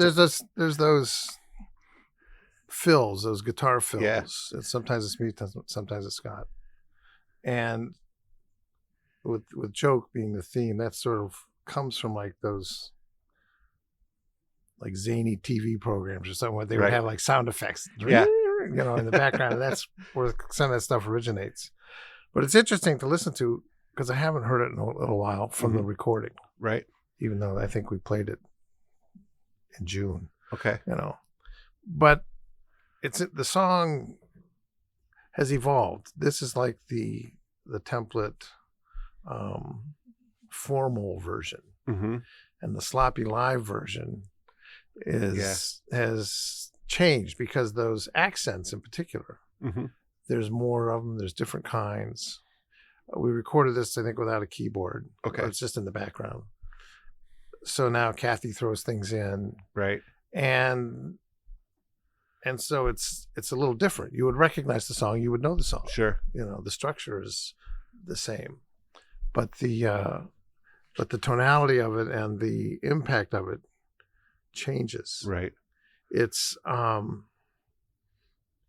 there's those fills, those guitar fills. Yeah. And sometimes it's me, sometimes it's Scott. And with joke being the theme, that sort of comes from like those like zany TV programs or something where they would Right. have like sound effects, Yeah. you know, in the background. And that's where some of that stuff originates. But it's interesting to listen to because I haven't heard it in a little while from the recording, right. even though I think we played it in June. Okay. You know, but the song has evolved. This is like the template formal version, Mm-hmm. and the sloppy live version has changed because those accents in particular, Mm-hmm. there's more of them. There's different kinds. We recorded this, I think, without a keyboard. Okay. It's just in the background. So now Kathy throws things in, Right. and so it's a little different. You would recognize the song, you would know the song. Sure. You know, the structure is the same, but the tonality of it and the impact of it changes. Right. It's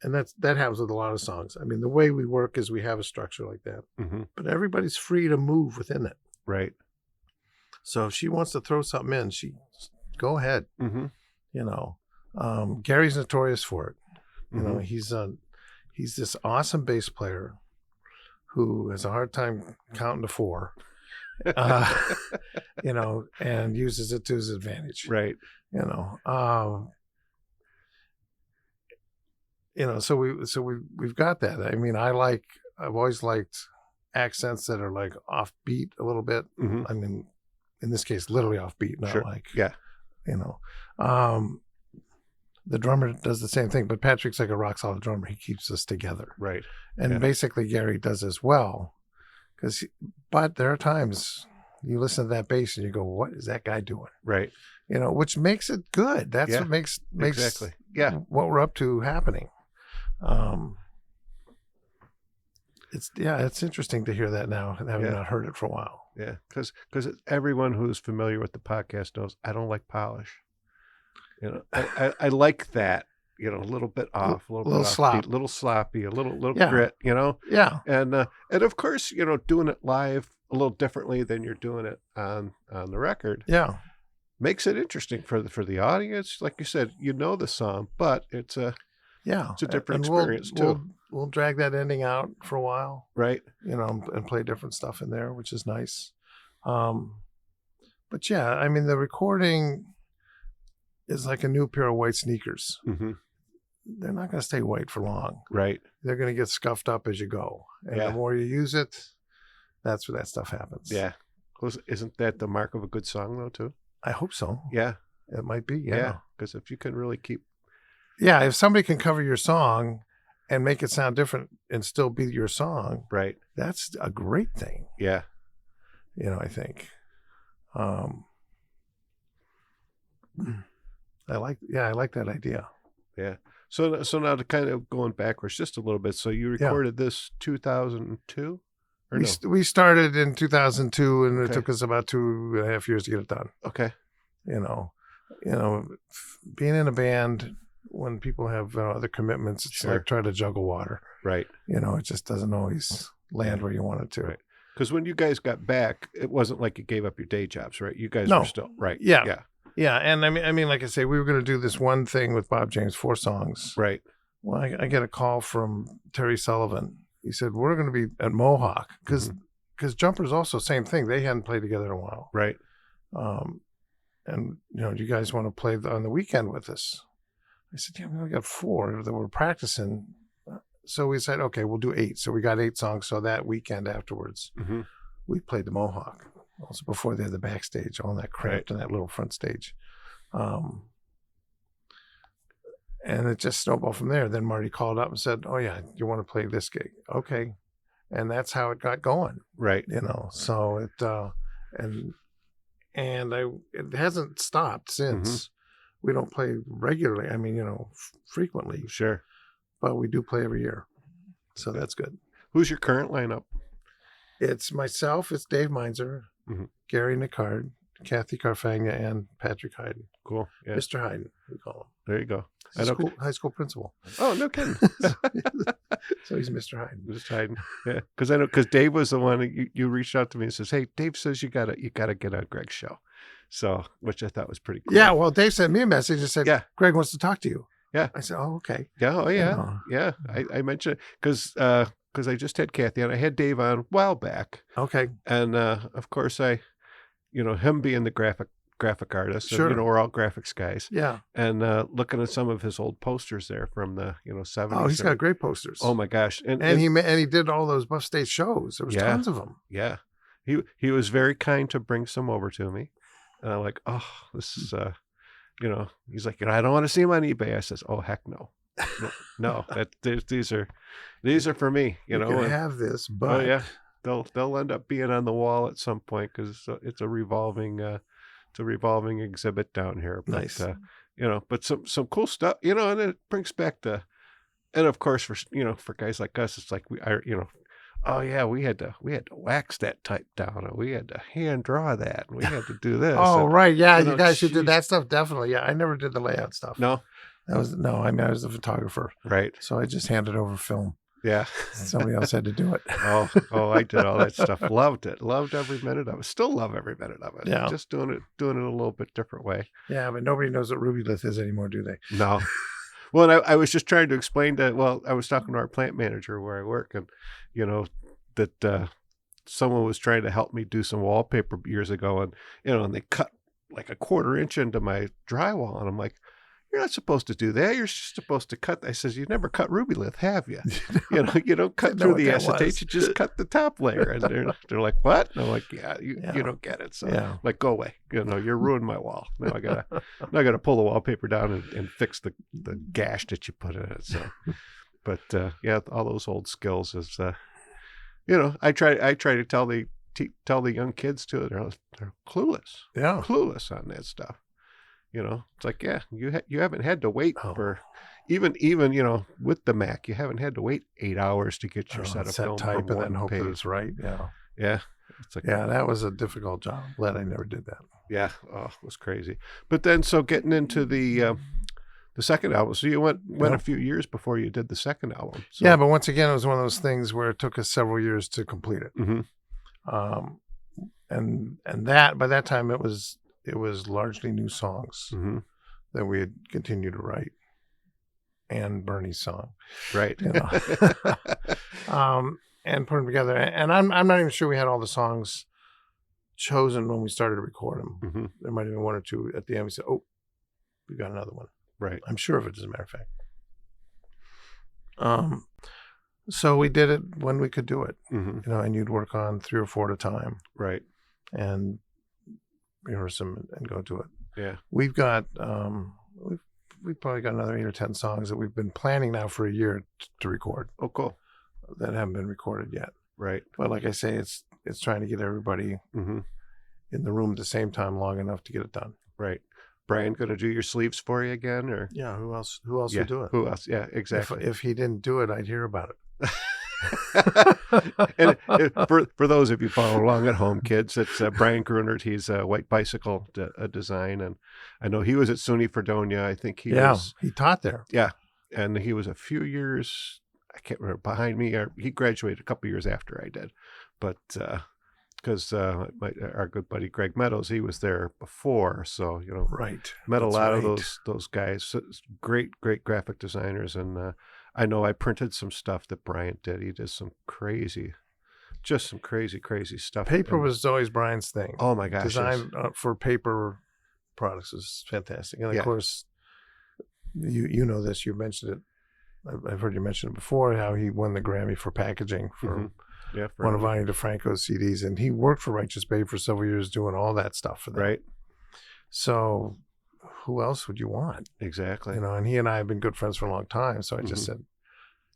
and that happens with a lot of songs. I mean, the way we work is we have a structure like that, Mm-hmm. but everybody's free to move within it. Right. So if she wants to throw something in, she go ahead. Mm-hmm. You know, Gary's notorious for it. You know, Mm-hmm. he's this awesome bass player who has a hard time counting to 4. You know, and uses it to his advantage. Right. You know, so we've got that. I mean, I've always liked accents that are like offbeat a little bit. Mm-hmm. I mean, in this case, literally offbeat, not Sure. like, Yeah. you know, the drummer does the same thing, but Patrick's like a rock solid drummer. He keeps us together. Right. And Yeah. basically Gary does as well. But there are times you listen to that bass and you go, what is that guy doing? Right. You know, which makes it good. That's Yeah. what makes Exactly. Yeah. what we're up to happening. It's interesting to hear that now, having not heard it for a while. Yeah. Because everyone who's familiar with the podcast knows I don't like polish. You know, I like that. You know, a little bit off, a little slop, little sloppy, a little Yeah. grit. You know. Yeah. And of course, you know, doing it live a little differently than you're doing it on the record. Yeah. Makes it interesting for the audience. Like you said, you know the song, but it's a different experience too. We'll drag that ending out for a while, Right. you know, and play different stuff in there, which is nice. But yeah, I mean, the recording is like a new pair of white sneakers. Mm-hmm. They're not going to stay white for long. Right. They're going to get scuffed up as you go. And Yeah. the more you use it, that's where that stuff happens. Yeah. Isn't that the mark of a good song though too? I hope so. Yeah. It might be. Yeah. Because if you can really keep. Yeah. If somebody can cover your song and make it sound different and still be your song, Right. that's a great thing. Yeah. I think. I like that idea. Yeah. So now to kind of going backwards just a little bit. So you recorded this 2002? We started in 2002, and Okay. it took us about 2.5 years to get it done. Okay. Being in a band when people have other commitments, it's like trying to juggle water. Right. It just doesn't always land where you want it to. Right. Because when you guys got back, it wasn't like you gave up your day jobs, right? You guys were still right. Yeah. Yeah. Yeah. And I mean, like I say, we were going to do this one thing with Bob James, 4 songs. Right. Well, I get a call from Terry Sullivan. He said, we're going to be at Mohawk because Jumpers also same thing. They hadn't played together in a while. Right. And do you guys want to play on the weekend with us? I said, yeah, we only got 4 that we're practicing. So we said, okay, we'll do 8. So we got 8 songs. So that weekend afterwards, we played the Mohawk. Also before they had the backstage, all that cramped in that little front stage. And it just snowballed from there. Then Marty called up and said, oh yeah, you want to play this gig? Okay. And that's how it got going. Right. So it, and it hasn't stopped since. We don't play regularly. I mean, frequently. Sure. But we do play every year. So that's good. Who's your current lineup? It's myself. It's Dave Meinzer, Gary Nickard, Kathy Carfagna, and Patrick Hayden. Cool. Yeah. Mr. Hayden, we call him. There you go. High school principal. Oh, no kidding. So he's Mr. Hayden. Mr. Hayden. Yeah. Because Dave was the one you reached out to me and says, hey, Dave says you gotta get on Greg's show. So, which I thought was pretty cool. Yeah. Well, Dave sent me a message and said, Greg wants to talk to you. Yeah. I said, oh, okay. Yeah. Oh, yeah. Yeah. I mentioned it because I just had Kathy on. I had Dave on a while back. Okay. And of course him being the graphic artist, and, we're all graphics guys. Yeah. And looking at some of his old posters there from the 70s. Oh, he's got great posters. Oh my gosh. And he did all those Buff State shows. There was tons of them. Yeah. He was very kind to bring some over to me. And I'm like, oh, this is he's like, I don't want to see him on eBay. I says, oh heck no. No, these are for me. You can have this, but they'll end up being on the wall at some point because it's a revolving exhibit down here. But, nice. But some cool stuff. And it brings back and of course for guys like us, it's like we had to wax that type down, and we had to hand draw that, and we had to do this. Oh, right, yeah, you guys who did that stuff, definitely. Yeah, I never did the layout stuff. No. I was the photographer. Right. So I just handed over film. Yeah. Somebody else had to do it. Oh, I did all that stuff. Loved it. Loved every minute of it. Still love every minute of it. Yeah. Just doing it a little bit different way. Yeah, but nobody knows what Ruby Lith is anymore, do they? No. Well, and I was just trying to explain that. Well, I was talking to our plant manager where I work, and that someone was trying to help me do some wallpaper years ago, and and they cut like a 1/4 inch into my drywall, and I'm like, you're not supposed to do that. You're supposed to cut. I says, you never cut Ruby Lith, have you? You don't cut through the acetate. You just cut the top layer. And they're like, what? And I'm like, yeah, you don't get it. So like, go away. You ruined my wall. Now I gotta pull the wallpaper down and fix the gash that you put in it. So, but all those old skills is, I try to tell the young kids too. They're clueless. Yeah, clueless on that stuff. It's like, you haven't had to wait for even with the Mac, you haven't had to wait 8 hours to get your set of film type from and then one hope page. it's right. Yeah. It's like, that was a difficult job. Glad I never did that. Yeah. Oh, it was crazy. But then, so getting into the second album, so you went a few years before you did the second album. So. Yeah, but once again, it was one of those things where it took us several years to complete it. Mm-hmm. And that by that time it was largely new songs that we had continued to write, and Bernie's song, right? And put them together. And I'm not even sure we had all the songs chosen when we started to record them. Mm-hmm. There might have been 1 or 2 at the end. We said, "Oh, we got another one." Right. I'm sure of it, as a matter of fact. So we did it when we could do it, and you'd work on 3 or 4 at a time, right? And rehearse them and go to it. Yeah. We've got we've probably got another 8 or 10 songs that we've been planning now for a year to record Oh, cool. that haven't been recorded yet. Right. But like I say, it's trying to get everybody Mm-hmm. in the room at the same time long enough to get it done. Right. Brian going to do your sleeves for you again, or Yeah, who else would do it? Who else? Yeah, exactly. If he didn't do it, I'd hear about it. And for those of you following along at home, kids, it's Brian Grunert. He's a White Bicycle design, and I know he was at SUNY Fredonia. I think he was. He taught there. Yeah, and he was a few years, I can't remember, behind me, or he graduated a couple years after I did, but because our good buddy Greg Meadows, he was there before, so Right. met That's a lot of right. those guys, so great graphic designers, and I know I printed some stuff that Bryant did. He did some crazy stuff. Paper And- was always Brian's thing. oh my gosh, Design yes. for paper products is fantastic. And of Yeah. course, you know this. You mentioned it. I've heard you mention it before. How he won the Grammy for packaging for Mhm. Yeah, for one of Ani DeFranco's CDs, and he worked for Righteous Babe for several years doing all that stuff for them. right, So, who else would you want? exactly. And he and I have been good friends for a long time. So I just Mhm. said,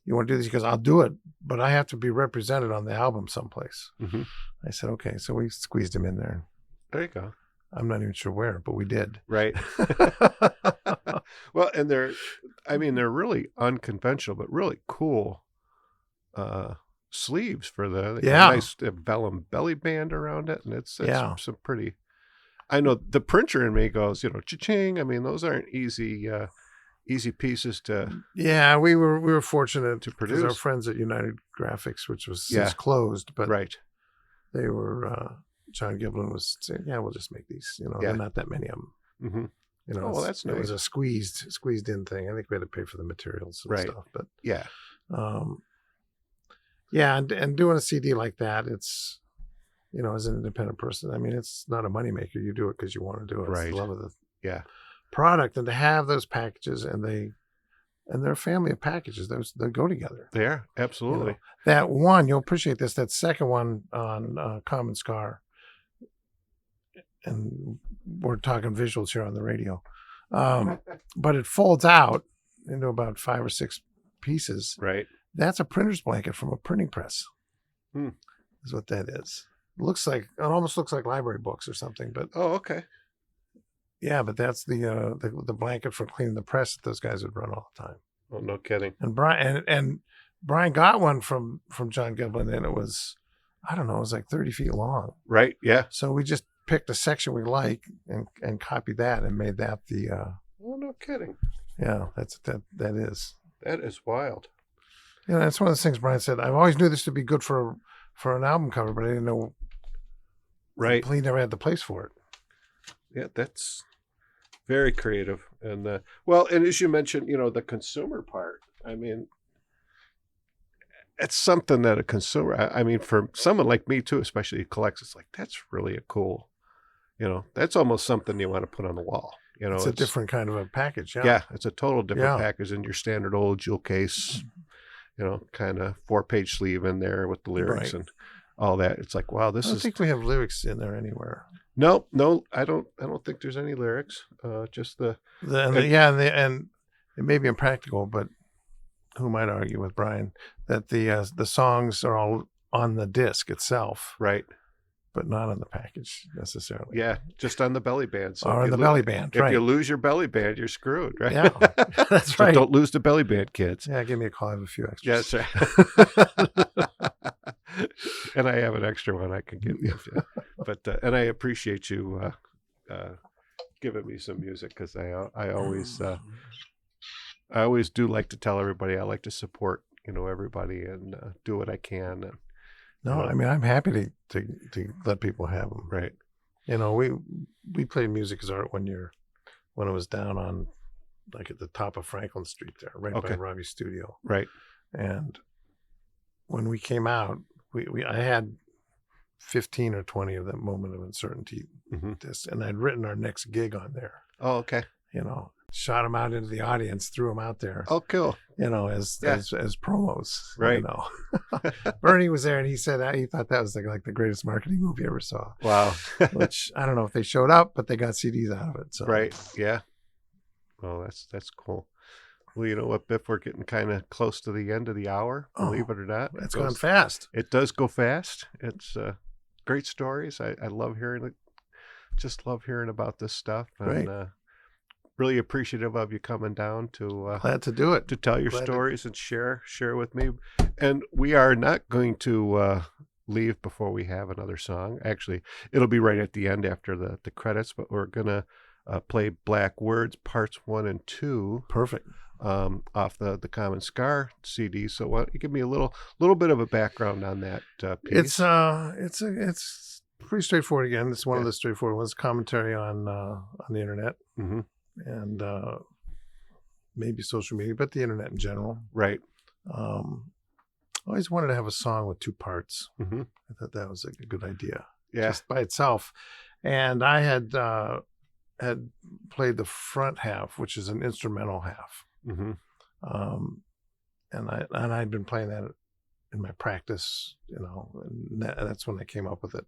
"You want to do this?" He goes, "I'll do it, but I have to be represented on the album someplace." Mhm. I said, "Okay." So we squeezed him in there. There you go. I'm not even sure where, but we did. Right. Well, and they're really unconventional, but really cool sleeves for the nice vellum belly band around it, and it's some pretty. I know the printer in me goes, cha-ching. I mean, those aren't easy pieces to. Yeah, we were fortunate To because our produce. friends at United Graphics, which was Yeah. since closed, but Right. they were. John Giblin was saying, "Yeah, we'll just make these." Yeah. There are not that many of them. Mm-hmm. Oh, well, that's It was nice. a squeezed in thing. I think we had to pay for the materials and Right. stuff, but Yeah. yeah, and doing a CD like that, it's as an independent person, I mean, it's not a moneymaker. You do it because you want to do it. It's Right. the love of the Yeah. product, and to have those packages, and they're a family of packages. They go together. They are absolutely. That one, you'll appreciate this. That second one on Common Scar, and we're talking visuals here on the radio, but it folds out into about 5 or 6 pieces. Right. That's a printer's blanket from a printing press. Is what that is. It almost looks like library books or something, but Oh, okay. yeah, but that's the blanket for cleaning the press that those guys would run all the time. Oh, no kidding. And Brian got one from John Giblin, and it was, I don't know, it was like 30 feet long. Right. Yeah. So we just picked a section we like and copied that and made that the Oh, no kidding. yeah, that is. That is wild. That's one of the things Brian said. I always knew this would be good for an album cover, but I didn't know. Right. He never had the place for it. Yeah, that's very creative. And and as you mentioned, the consumer part. I mean, it's something that a consumer. I mean, for someone like me too, especially who collects, it's like that's really a cool. That's almost something you want to put on the wall. It's a different kind of a package. Yeah, it's a total different Yeah. package than your standard old jewel case. Kind of 4-page sleeve in there with the lyrics Right. and all that. It's like, wow, I don't think we have lyrics in there anywhere. No, I don't think there's any lyrics. Just the And it may be impractical, but who might argue with Brian that the songs are all on the disc itself, right. but not on the package necessarily. Yeah, just on the belly band. So Or if on the you belly band, If right? you lose your belly band, you're screwed, right? Yeah, that's So right. don't lose the belly band, kids. Yeah, give me a call. I have a few extras. Yeah, that's right. And I have an extra one I can give you. Yeah. But and I appreciate you giving me some music because I always do like to tell everybody I like to support everybody and do what I can. And, No, I mean, I'm happy to let people have them. right. We played Music is Art one year when it was down on like at the top of Franklin Street there, right by Robbie's studio. Right. And when we came out, I had 15 or 20 of that Moment of Uncertainty Mm-hmm. discs, and I'd written our next gig on there. Oh, okay. shot them out into the audience, threw them out there. Oh, cool. As promos. Right. Bernie was there, and he said he thought that was like the greatest marketing move he ever saw. Wow. Which I don't know if they showed up, but they got CDs out of it. So. Right. Yeah. Well, that's cool. Well, you know what, Biff? We're getting kind of close to the end of the hour, believe it or not. It's gone fast. It does go fast. It's great stories. I love hearing it. Just love hearing about this stuff. And really appreciative of you coming down to glad to do it, to tell your stories and share with me. And we are not going to leave before we have another song. Actually, it'll be right at the end after the credits, but we're gonna play Black Words Parts 1 and 2. Perfect. Off the Common Scar CD. So why don't you give me a little bit of a background on that piece? It's pretty straightforward. Again, it's one of the straightforward ones. Commentary on the internet and maybe social media, but the internet in general. Right. I always wanted to have a song with 2 parts. I thought that was a good idea. Yeah. Just by itself. And I had played the front half, which is an instrumental half. And I'd been playing that in my practice, and that's when I came up with it.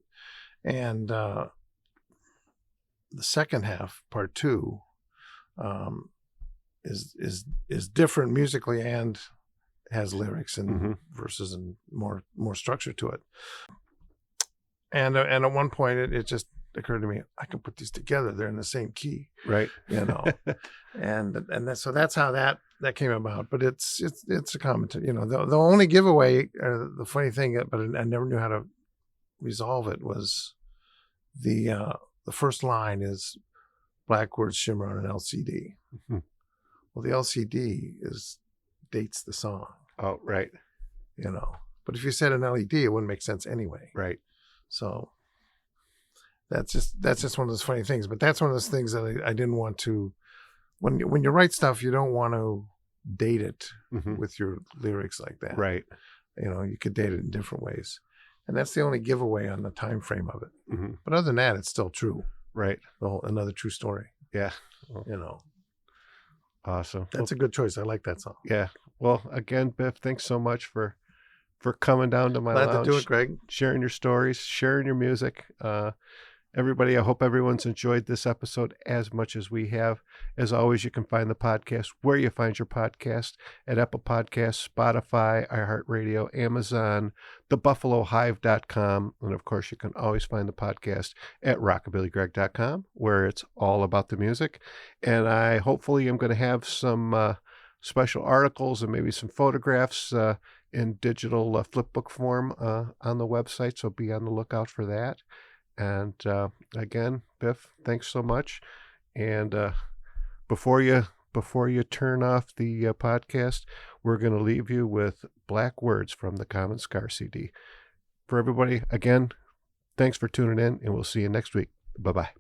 And the second half, part 2, is different musically and has lyrics and verses and more structure to it. And at one point, it just occurred to me, I can put these together. They're in the same key, right? So that's how that came about. But it's a commentary. The only giveaway, the funny thing, but I never knew how to resolve it, was the first line is black words shimmer on an LCD. Well, the LCD dates the song. Oh, right. But if you said an LED, it wouldn't make sense anyway. Right. So that's just one of those funny things. But that's one of those things that I didn't want to. When you write stuff, you don't want to date it with your lyrics like that. Right. You could date it in different ways, and that's the only giveaway on the time frame of it. But other than that, it's still true. Right. Another true story. Yeah. Awesome. That's a good choice. I like that song. Yeah. Well, again, Biff, thanks so much for coming down to my lounge. Glad to do it, Greg. Sharing your stories, sharing your music. Everybody, I hope everyone's enjoyed this episode as much as we have. As always, you can find the podcast where you find your podcast, at Apple Podcasts, Spotify, iHeartRadio, Amazon, thebuffalohive.com. And of course, you can always find the podcast at rockabillygreg.com, where it's all about the music. And I hopefully am going to have some special articles and maybe some photographs in digital flipbook form on the website. So be on the lookout for that. And again, Biff, thanks so much. And before you turn off the podcast, we're going to leave you with Black Words from the Common Scar CD. For everybody, again, thanks for tuning in, and we'll see you next week. Bye-bye.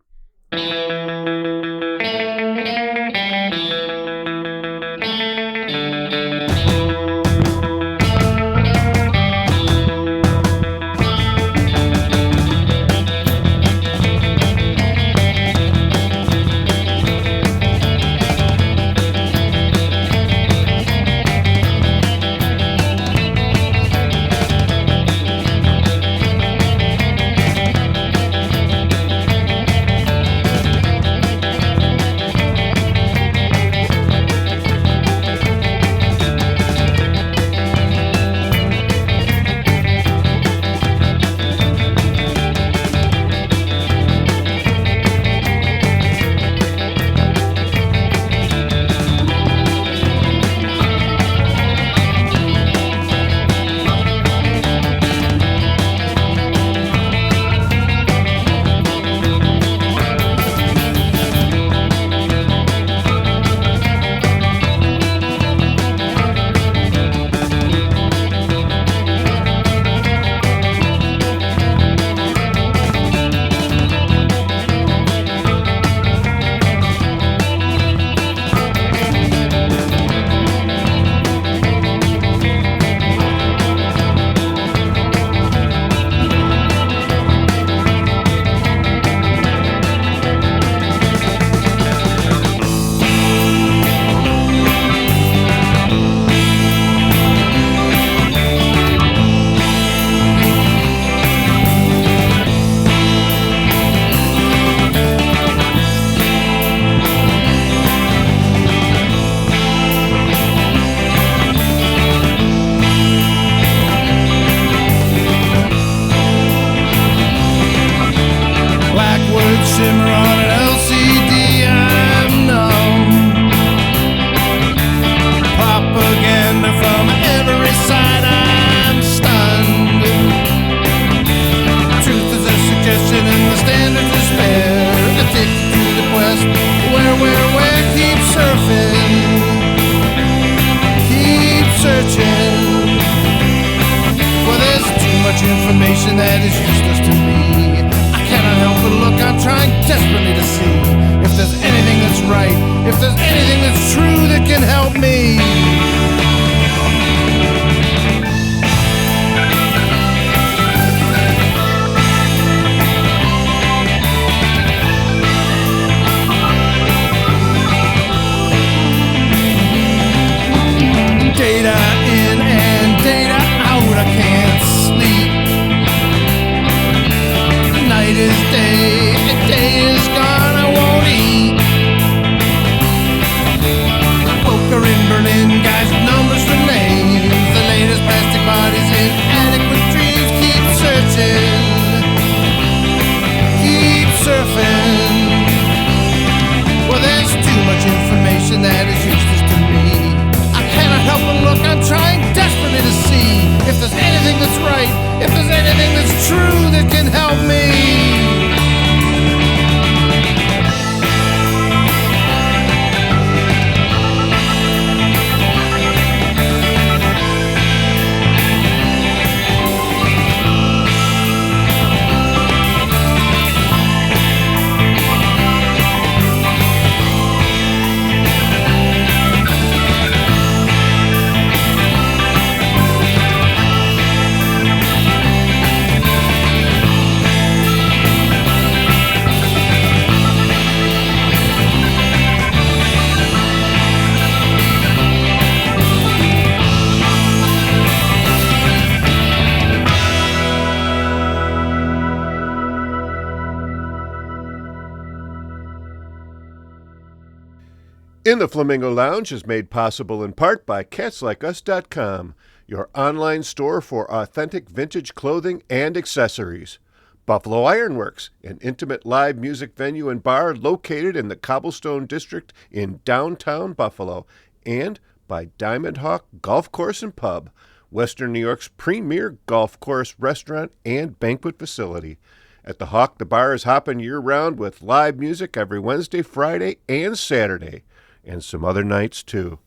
In the Flamingo Lounge is made possible in part by catslikeus.com, your online store for authentic vintage clothing and accessories. Buffalo Ironworks, an intimate live music venue and bar located in the Cobblestone District in downtown Buffalo. And by Diamond Hawk Golf Course and Pub, Western New York's premier golf course, restaurant, and banquet facility. At the Hawk, the bar is hopping year-round with live music every Wednesday, Friday, and Saturday, and some other nights, too.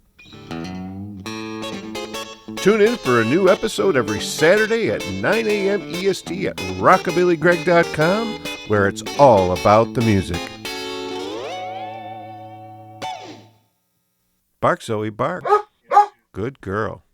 Tune in for a new episode every Saturday at 9 a.m. EST at rockabillygreg.com, where it's all about the music. Bark, Zoe, bark. Good girl.